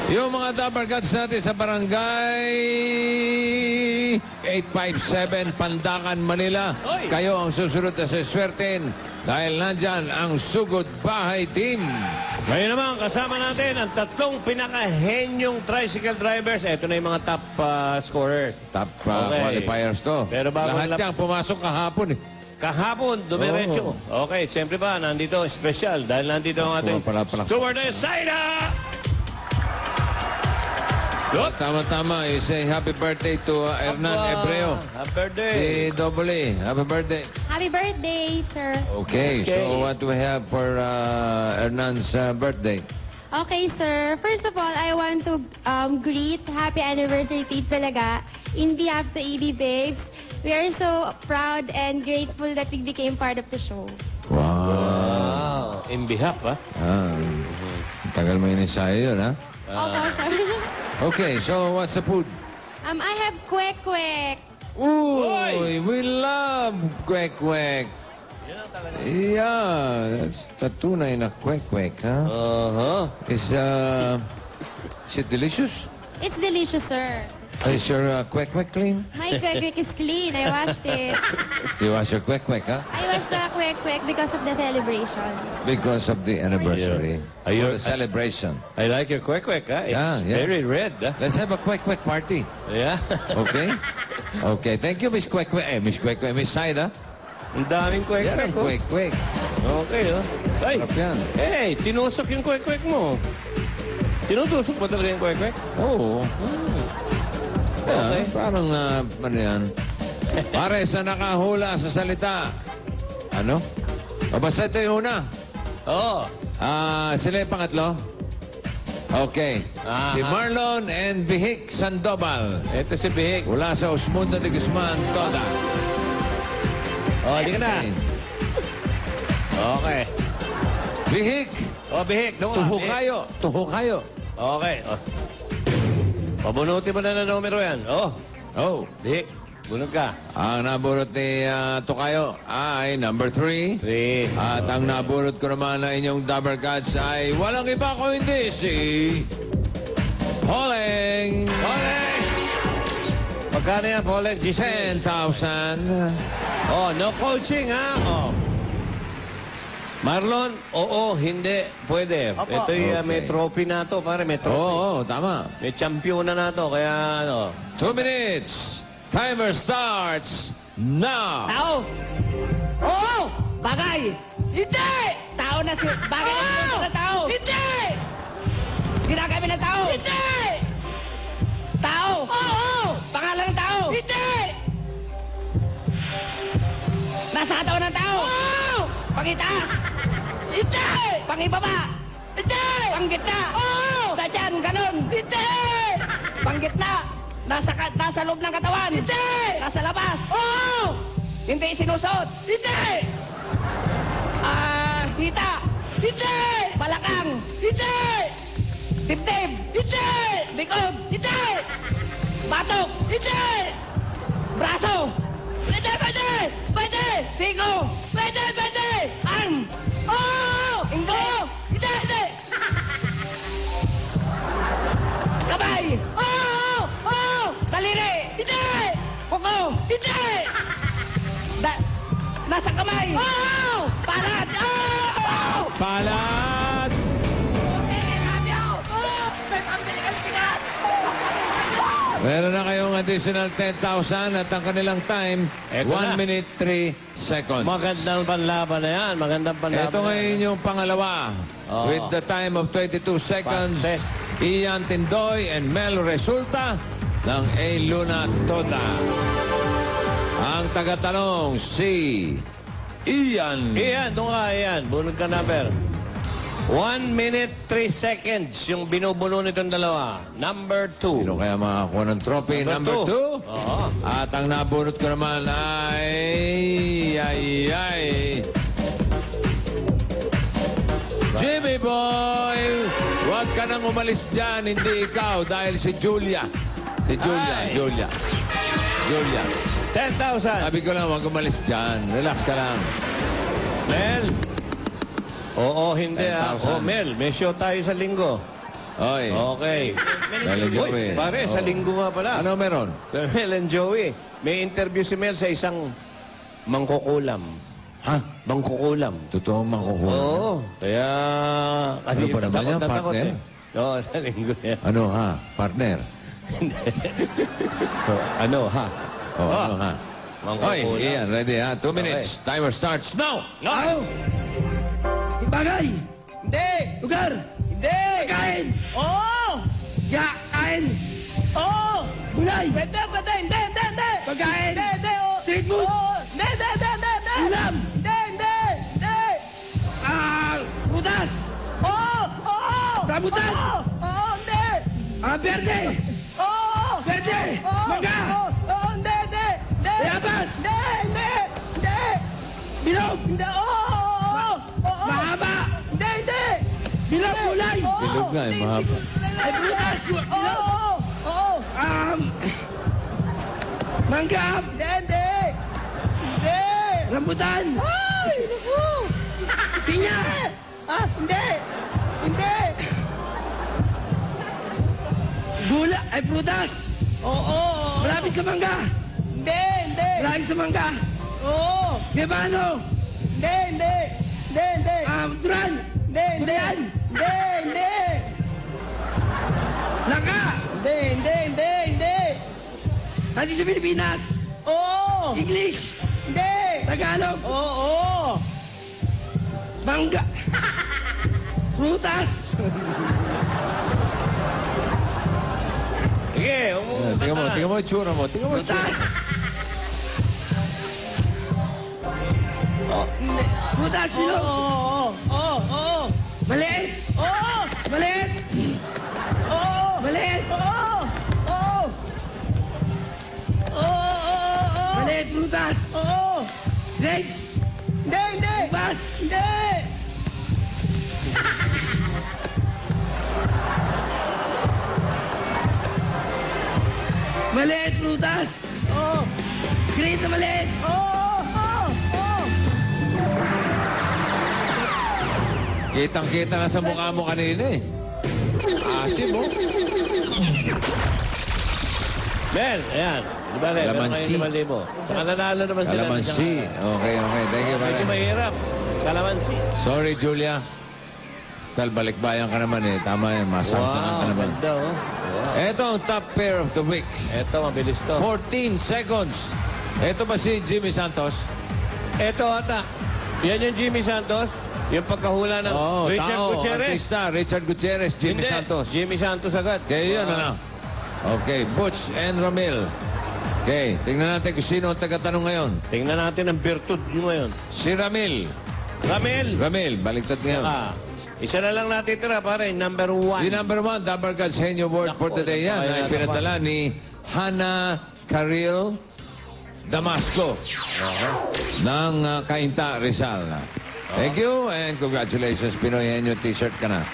Yung mga Dapper Cats natin sa barangay 857 Pandakan, Manila. Oy! Kayo ang susunod na siswerten dahil nandyan ang Sugod Bahay Team. Ngayon naman, kasama natin ang tatlong pinaka-henyong tricycle drivers. Ito na yung mga top scorer. Top Okay. qualifiers to. Pero bago Lahat yan pumasok kahapon eh. Kahapon, dumiretso. Okay, siyempre ba, nandito, special. Dahil nandito ang ating Pumapalapalak. stewardess, Zaida! Good. Tama-tama, say happy birthday to Hernan Ebreo. Happy birthday. Si Double A, happy birthday. Happy birthday, sir. Okay, Okay. so what do we have for Hernan's birthday? Okay, sir. First of all, I want to greet happy anniversary Tito Pelaga in behalf of the EB Babes. We are so proud and grateful that we became part of the show. Wow. Wow. In behalf, ha? Tagal mo in-ensayo yun, ha? Opo, sir. Okay, so what's the food? I have kwek-kwek. Uy, we love kwek-kwek. Yeah, that's the tunay na kwek-kwek, ha? Is it delicious? It's delicious, sir. Is your kwek-kwek clean? My kwek-kwek is clean. I washed it. You wash your kwek-kwek, ha? I washed the kwek-kwek because of the celebration. Because of the anniversary. Are you- For the celebration. I like your kwek-kwek, ha? It's Yeah. very red, ha? Let's have a kwek-kwek party. Yeah. Okay? Okay, thank you, Miss Kwek-kwek. Miss Kwek-kwek, Miss Saida. Ang daming Yan ang kwek-kwek, oh. kwek-kwek. Okay, oh. Ay, Sarap yan. hey, tinusok yung kwek-kwek mo. Tinutusok ba talaga yung kwek-kwek? Oo. Okay. Parang, ano yan? Pare, sa nakahula sa salita. Ano? O basta ito yung una. Oo. Sila yung pangatlo? Okay. Aha. Si Marlon and Bihik Sandoval. Ito si Bihik. Mula sa Osmundo de Guzman, Toda. Oh, di ka na. Okay. Bihik, Oh, Bihik. Doon ka. tuho Bihik. kayo. Tuho kayo. Okay. Oh. Pabunutin mo na ng numero yan. Oh, Oh. Bihik. Bunod ka. Ang naburot ni Tokayo ay number 3. 3. At ang naburot ko naman na inyong Dapper Cats ay walang iba ko hindi si Poleng. Poleng! Magkano yan, Poleng? 10,000. Oh, no coaching, ha? Oh. Marlon, oo, hindi, pwede. Ito yung may Okay. trophy na to, pare, may trophy. Oo, tama. May champion na to, kaya ano. 2 minutes. Timer starts now. Tao! Oo! Bagay! Hindi! Tao na si... Bagay na tao! Hindi! Ginagamit ng tao! Hindi! Tao! Oo! Pangalan ng tao! Hindi! Nasa katawan ng tao! Oo! Pangitaas! Hindi! Pangibaba! Hindi! Panggitna! Oo! Sa tiyan, ganun! Hindi! Panggitna! Nasa loob ng katawan! Hindi! Nasa labas! Oo! Hindi sinusot! Hindi! Hita! Hindi! Balakang! Hindi! Dibdib! Hindi! Likod! Hindi! Batok! Hindi! Braso! Pwede! Pwede! Pwede! Siko! Pwede! Pwede! Arm! Oo! Hindi! Hindi! Hindi! Kamay! Oo! Oo! Daliri! Hindi! Kuko! Hindi! Nasa kamay! Oo! Palat! Oo! Palad! Meron na kayong additional 10,000 at ang kanilang time, Eto 1 na. minute 3 seconds. Magandang panlaban na yan, magandang panlaban. Ito ngayon yung pangalawa. Oo. With the time of 22 seconds, Fastest. Ian Tindoy and Mel Resulta ng A. Luna Toda. Ang tagatanong si Ian. Iyan, doon ka, Iyan. Bunod ka number. 1 minute 3 seconds yung binubuno nitong dalawa. Number 2. Sino kaya makakuha ng trophy? Number 2. Oo. At ang nabunot ko naman ay... Jimmy Boy! Huwag ka nang umalis dyan, hindi ikaw, dahil si Julia. Si Julia, Ay. Julia. 10,000. Sabi ko lang, huwag umalis dyan. Relax ka lang. Mel. Oo, hindi 10,000. Oh, Mel, may show tayo sa linggo. Oy. Okay. Dahil Joey. Uy, pare, sa linggo nga pala. Ano meron? Sir Mel and Joey, may interview si Mel sa isang mangkukulam. Ha? Mangkukulam. Totoo mangkukuha. Oo. Kaya... Ano ba naman yan, partner? Oo, sa linggo yan. Ano ha? Partner? Ano, ha? Oh, ano ha? Oy, Mangkukulam. Ian, ready ha? 2 minutes. Timer starts now! Tao! Bagay! Hindi! Lugar! Hindi! Kain! Oo! Kain! Oo! Gulay! Pwede, pwede! Hindi, hindi, hindi! Pagkain! Hindi, hindi! Oo! Street food! Oo! Hindi, hindi, hindi, hindi! Hindi! Ulam! Hindi, hindi! Hindi! Prutas! Oo! Oo! Rambutan! Oo! Oo! Hindi! Berde! Oo! Verde! Oo! Mangga! Oo! Oo! Hindi, hindi! Hindi! Bayabas! Hindi, hindi! Hindi! Bilog! Hindi! Oo! Oo! Oo! Mahaba! Hindi, hindi! Bilog kulay! Oo! Bilog nga, Hindi, mahaba. hindi. Ay, prutas! Oo! Oo! Oo! Mangga! Hindi, hindi! Hindi! Rambutan! Ay! Naku! Pinya! Ah! Hindi! Hindi! Gula! Ay, prutas! Oo! Malapit sa mangga! Hindi! Hindi! Malapit sa mangga! Oo! Gebano! Hindi! Hindi! Hindi! Hindi! Duran! Hindi! Hindi! Durian! Hindi! Hindi! Langka! Hindi! Hindi! Hindi! Hindi! Hindi sa Pilipinas! Oo! English! Hindi! Tagalog! Oo! Mangga! Prutas! Sige, Tingnan mo yung tsura mo. Tingnan mo yung tsura. Prutas! Prutas, bilog! Oo! Oo! Oo! Maliit! Oo! Maliit! Oo! Maliit! Oo! Oo! Oo! Maliit, prutas! Oo! Grapes! Hindi! Hindi! Bas! Hindi! Maliit, prutas! Oo! Grade na maliit! Oo! Oo! Oo! Kitang-kita na sa mukha mo kanina eh. Asim mo. Mel, ayan. Di ba, Mel? Kalamansi. 5,000. Saka nanalo naman sila. Kalamansi. Okay, okay. Thank you, Medyo pare. mahirap. Kalamansi. Sorry, Julia. Tal, balikbayan ka naman eh. Tama yan. Masamsangan ka naman. ganda, oh. Wow. Ito ang top pair of the week. Eto, mabilis to. 14 seconds. Ito ba si Jimmy Santos? Eto, ata. Yan yung Jimmy Santos. Yung pagkahula ng Oo, Richard tao, Gutierrez. artista. Richard Gutierrez, Jimmy Hindi, Santos. Jimmy Santos agad. Kaya yun, ano? Okay, Butch and Ramil. Okay, tingnan natin kung sino ang tagatanong ngayon. Tingnan natin ang virtud nyo ngayon. Si Ramil. Ramel. Ramil, baliktad ngayon. Isa na lang natitira, pare. Number 1. The number one, Dabar God's Henyo Word for Nako, today yan. napakaya Ay na pinadala ni Hana Caril Damasco ng Cainta, Rizal. Thank you and congratulations. Pinoy Henyo t-shirt ka na.